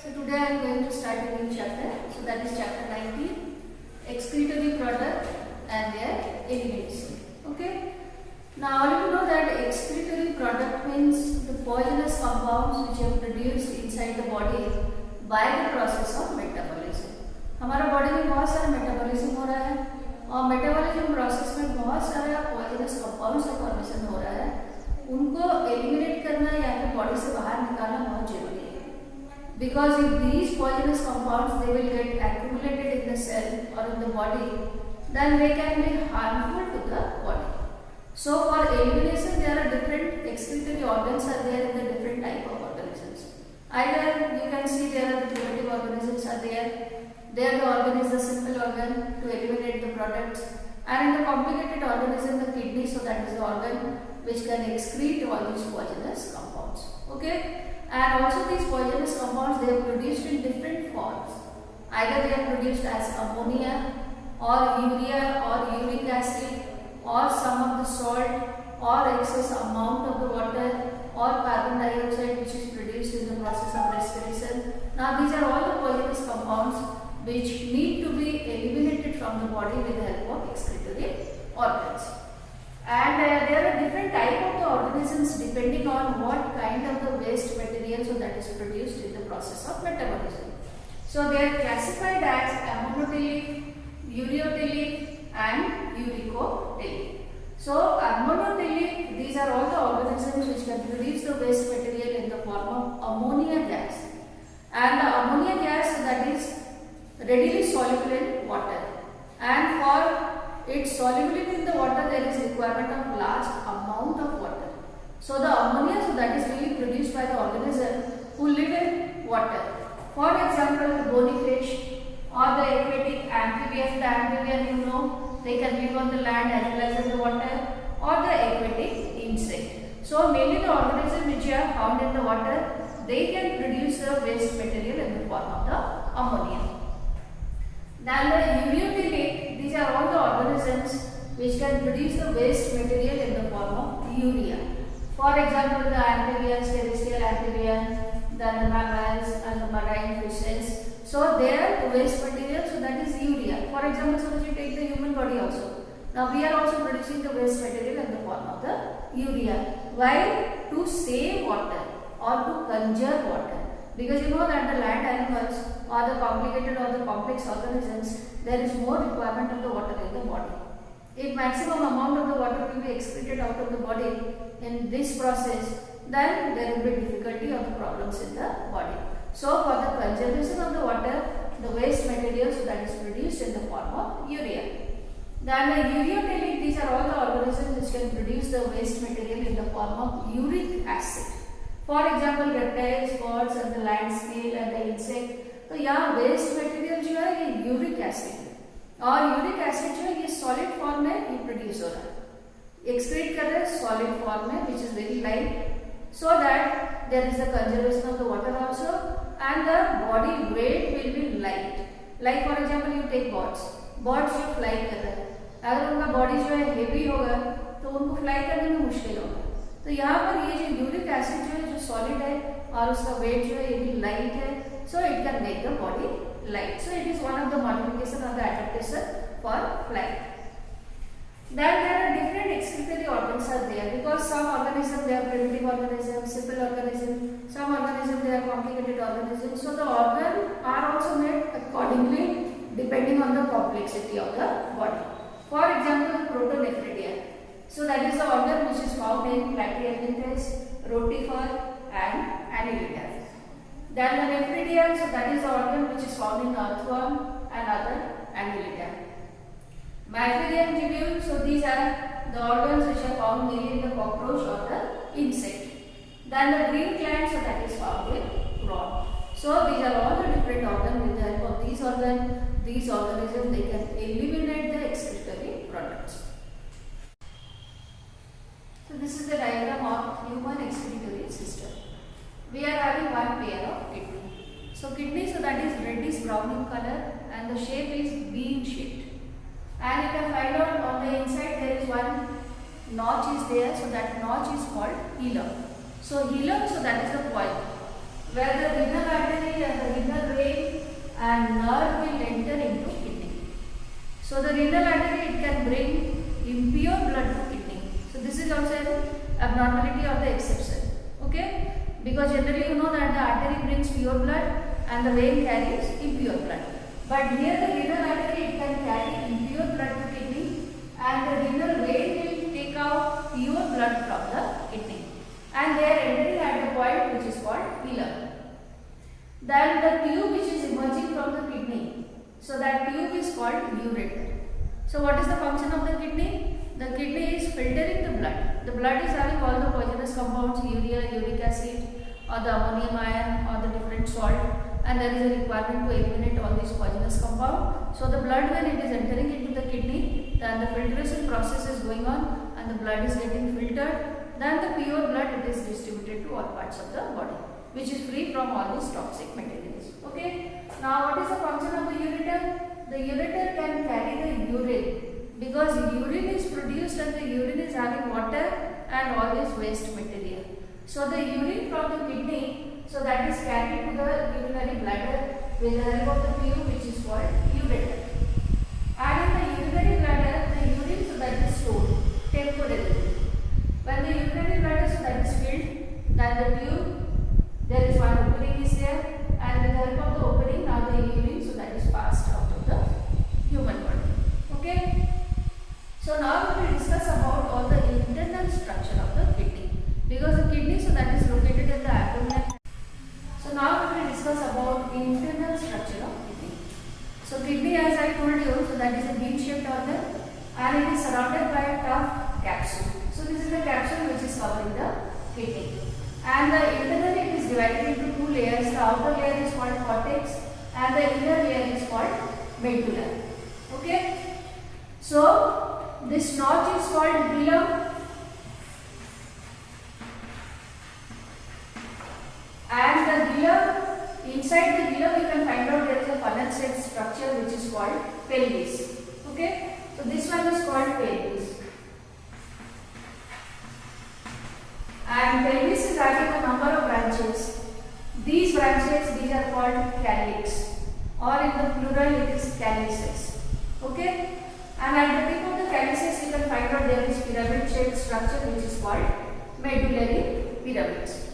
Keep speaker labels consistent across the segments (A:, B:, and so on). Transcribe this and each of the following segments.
A: So today I am going to start a new chapter. So that is chapter 19, excretory product and their elimination. Okay. Now all of you know that excretory product means the poisonous compounds which are produced inside the body by the process of metabolism. हमारा body में बहुत सारा metabolism हो रहा है और metabolism process में बहुत सारा पॉइजनस कंपाउंड्स का फॉर्मेशन हो रहा है. उनको एलिमिनेट करना या फिर बॉडी से बाहर निकालना बहुत जरूरी है. Because if these poisonous compounds they will get accumulated in the cell or in the body, then they can be harmful to the body. So for elimination there are different excretory organs are there in the different type of organisms. Either you can see there are the primitive organisms are there. There the organ is the simple organ to eliminate the products, and in the complicated organism the kidney, so that is the organ which can excrete all these poisonous compounds. Okay. And also these poisonous compounds they are produced in different forms. Either they are produced as ammonia or urea or uric acid or some of the salt or excess amount of the water or carbon dioxide which is produced in the process of respiration. Now these are all the poisonous compounds which need to be eliminated from the body with the help of excretory organs. And there are different type of the organisms depending on what kind of the waste material so that is produced in the process of metabolism. So they are classified as ammonotelic, ureotelic and uricotelic. So ammonotelic, these are all the organisms which can produce the waste material in the form of ammonia gas. And the ammonia gas that is readily soluble in water, and for its solubility in the water there is requirement of large amount of water. So the ammonia so that is really produced by the organism who live in water. For example, the bony fish or the aquatic amphibian. The amphibian you know they can live on the land as well as in the water, or the aquatic insect. So mainly the organisms which are found in the water they can produce the waste material in the form of the ammonia. Then the ureotelic, these are all the organisms which can produce the waste material in the form of urea. For example, the amphibians, terrestrial amphibians, then the mammals and the marine fishes. So their waste material, so that is urea. For example, suppose you take the human body also. Now we are also producing the waste material in the form of the urea. Why? To save water or to conserve water. Because you know that the land animals or the complicated or the complex organisms, there is more requirement of the water in the body. If maximum amount of the water will be excreted out of the body in this process, then there will be difficulty or the problems in the body. So for the conservation of the water, the waste materials that is produced in the form of urea. Then the ureotelic, these are all the organisms which can produce the waste material in the form of uric acid. For example, reptiles, birds and the land snail and the insect. तो यहाँ waste material जो है ये uric acid है और uric acid जो है ये सॉलिड फॉर्म में ये प्रोड्यूस हो रहा है, एक्सक्रीट कर रहे हैं सॉलिड फॉर्म में which is very light, so that there is the conservation of the water also and the body weight will be light. Like for example you take birds जो fly कर रहे हैं, अगर उनका बॉडी जो है heavy होगा तो उनको फ्लाई करने में मुश्किल होगा. तो यहाँ पर ये जो यूरिक एसिड जो है जो सॉलिड है और उसका वेट जो है ये भी लाइट है, so it can make the body light. So it is one of the modification of the adaptation for flight. Then there are different excretory organs are there because some organisms they are primitive organisms, simple organisms, some organisms they are complicated organisms. So the organ are also made accordingly depending on the complexity of the body. For example, the protonephridia. So that is the organ which is found in Platyhelminthes, Rotifer and Annelida. Then the nephridia, so that is the organ which is found in earthworm and other Annelida. Malpighian tubule, so these are the organs which are found mainly in the cockroach or the insect. Then the green gland, so that is found in prawn. So these are all the different organs. With the help of these organs, these organisms they can eliminate the excretory products. So this is the diagram of human excretory system. We are having one pair of kidney. So kidney, so that is reddish brown in color and the shape is bean shaped. And you can find out on the inside there is one notch is there, so that notch is called hilum. So hilum, so that is the point where the renal artery and the and nerve will enter into kidney. So the renal artery, it can bring impure blood to kidney. So this is also an abnormality or the exception. Okay? Because generally you know that the artery brings pure blood and the vein carries impure blood. But here the renal artery, it can carry impure blood to kidney and the renal vein will take out pure blood from the kidney. And they are entering at the point which is called hilum. Then the tube which is emerging from the kidney, so that tube is called ureter. So what is the function of the kidney? The kidney is filtering the blood. The blood is having all the poisonous compounds, urea, uric acid, or the ammonium ion, or the different salt, and there is a requirement to eliminate all these poisonous compounds. So the blood, when it is entering into the kidney, then the filtration process is going on and the blood is getting filtered. Then the pure blood, it is distributed to all parts of the body, which is free from all these toxic materials. Okay. Now what is the function of the ureter? The ureter can carry the urine, because urine is produced and the urine is having water and all this waste material. So the urine from the kidney, so that is carried to the urinary bladder with the help of the tube which is called ureter. And in the urinary bladder, the urine, so that is stored temporarily. When the urinary bladder, so that is filled, then the tube, there is one opening is there, and with the help of the opening, now the urine, so that is passed out of the human body. Okay. So now we will discuss about all the internal structure of the kidney, because the kidney, so that is located in the abdomen. So now we will discuss about internal structure of kidney. So kidney, as I told you, so that is a bean-shaped organ and it is surrounded by a tough capsule. So this is the capsule which is covering the kidney. And the internally it is divided into two layers. The outer layer is called cortex and the inner layer is called medulla. Okay. So this notch is called hilum. And the hilum, inside the hilum you can find out there is a funnel-shaped structure which is called pelvis. Okay. So this one is called pelvis. And pelvis is having a number of branches. These branches, these are called calyx, or in the plural it is calyces. Okay. And at the tip of the calyces you can find out there is pyramid-shaped structure which is called medullary pyramids.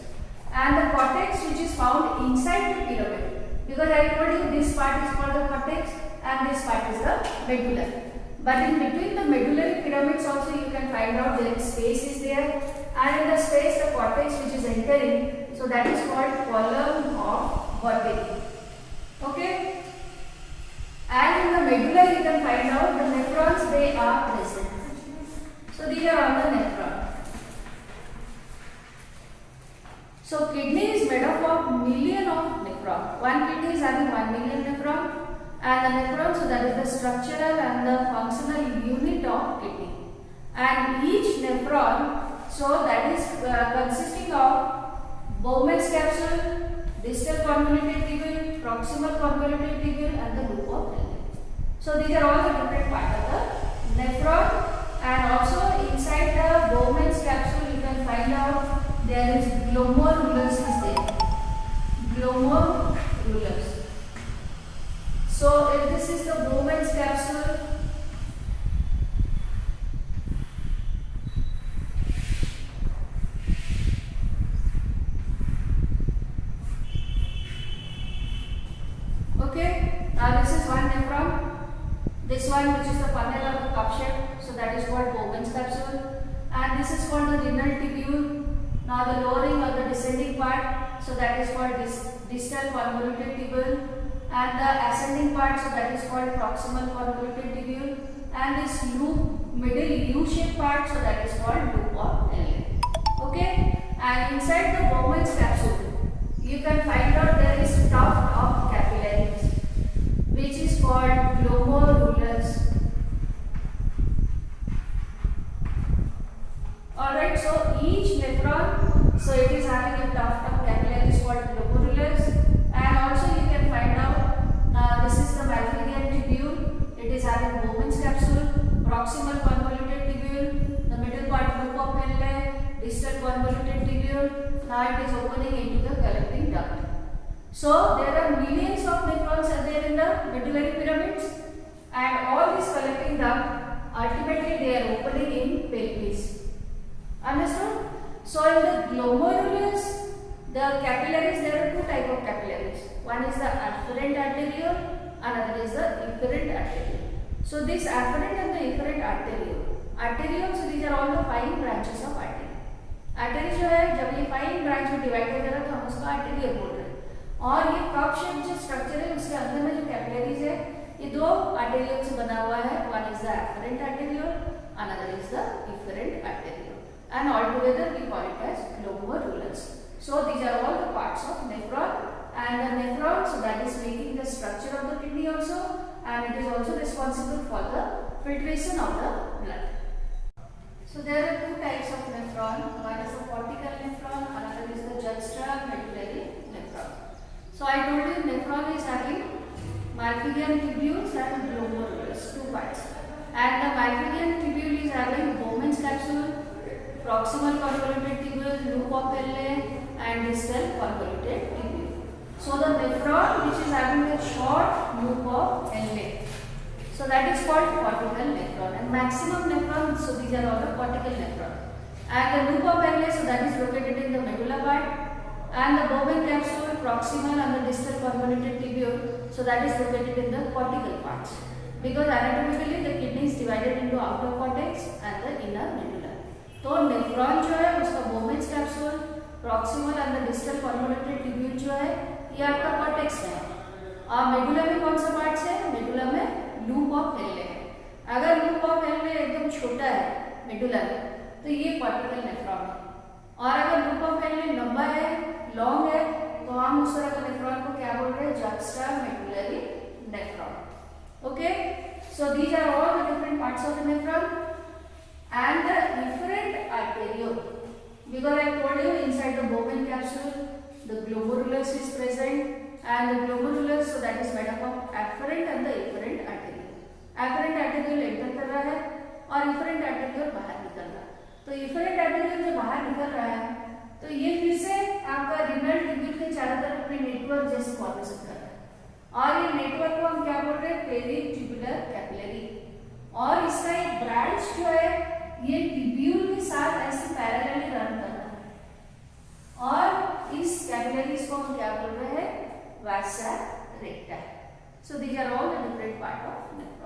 A: And the cortex which is found inside the pyramid, because I told you this part is called the cortex and this part is the medulla. But in between the medullary pyramids also you can find out there is space is there, and in the space the cortex which is entering, so that is called column of Burgeri. Okay. And in the medulla you can find out the nephrons, they are present. So these are all the nephrons. So kidney is made up of million of nephrons. One kidney is having 1 million nephron, and the nephron, so that is the structural and the functional unit of kidney. And each nephron, so that is consisting of Bowman's capsule, distal convoluted tubule, proximal convoluted tubule, and the loop of Henle. So these are all the different parts of the nephron. And also inside the Bowman's capsule you can find out there is glomerulus is there. Glomerulus. So if this is the Bowman's capsule, okay. Now this is one nephron. This one which is the funnel or the cup shape, so that is called Bowman's capsule. And this is called the renal tubule. Now the lowering or the descending part, so that is called distal convoluted tubule, and the ascending part, so that is called proximal convoluted tubule, and this loop, middle U-shaped part, so that is called loop of Henle. Okay. And inside the Bowman's capsule, you can find out there is tuft of capillaries, which is called glomerulus. Alright, so each nephron, so it is having a tuft of capillaries called glomerulus, and also you can find out this is the Malpighian tubule. It is having Bowman's capsule, proximal convoluted tubule, the middle part loop of Henle, distal convoluted tubule. Now it is opening into the collecting duct. So there are millions of nephrons are there in the medullary pyramids, and all these collecting duct ultimately they are opening in pelvis. Understood? So in the glomerulus, the capillaries, there are two type of capillaries. One is the afferent arteriole, another is the efferent arteriole. So this afferent and the efferent arteriole, so these are all the 5 branches of artery. Artery जो है जब ये 5 branch में divide कर देगा तो हम उसका आर्टेरियल बोल रहे हैं, और ये कप शेप जो स्ट्रक्चर है उसके अंदर में जो कैपिलरीज है ये 2 आर्टेरियल से बना हुआ है. One is the afferent arteriole, another is the efferent arteriole, and all together we call it as glomerulus. So these are all the parts of nephron, and the nephron, so that is making the structure of the kidney also, and it is also responsible for the filtration of the blood. So there are 2 types of nephron. One is the cortical nephron, another is the juxtamedullary nephron. So I told you nephron is having Malpighian tubules and glomerulus, 2 parts. And the Malpighian tubule is having Bowman's capsule, proximal convoluted tubule, loop of Pelle, and distal convoluted tubule. So the nephron which is having a short loop of Pelle, so that is called cortical nephron, and maximum nephron, so these are all the cortical nephron. And the loop of Pelle, so that is located in the medulla part, and the Bowman capsule, proximal and the distal convoluted tubule, so that is located in the cortical parts. Because anatomically the kidney is divided into outer cortex and the inner medulla. तो nephron जो है उसका Bowman's capsule, proximal and the distal convoluted tubule जो है ये आपका cortex में है, और medulla में कौन सा पार्ट है? medulla में लूप ऑफ पेले है. अगर लूप ऑफ पेले एकदम छोटा है मेडुला में तो ये कॉर्टिकल नेफ्रॉन है, और अगर लूप ऑफ पेले लंबा है, लॉन्ग है, तो हम उस तरह के नेफ्रॉन को क्या बोल रहे हैं? juxtamedullary nephron. Okay, so these are all the different parts of the nephron. And the efferent arteriole, because I told you inside the Bowman capsule the glomerulus is present, and the glomerulus, so that is made up of afferent and the efferent arteriole. Afferent arteriole enter कर रहा है और efferent arteriole बाहर निकल रहा है. तो efferent arteriole जो बाहर निकल रहा है तो ये फिर से आपका renal tubule के चारों तरफ अपने नेटवर्क जैसे फॉर्मेशन कर रहा है, और ये नेटवर्क को हम क्या बोल रहे हैं? Peritubular capillary. और इसका एक ब्रांच जो है ये ट्यूब्यूल के साथ ऐसे पैरेलली रन कर रहा है, और इस कैपिलरीज को हम क्या बोल रहे हैं? Vasa recta. So these are all the different part of nephron.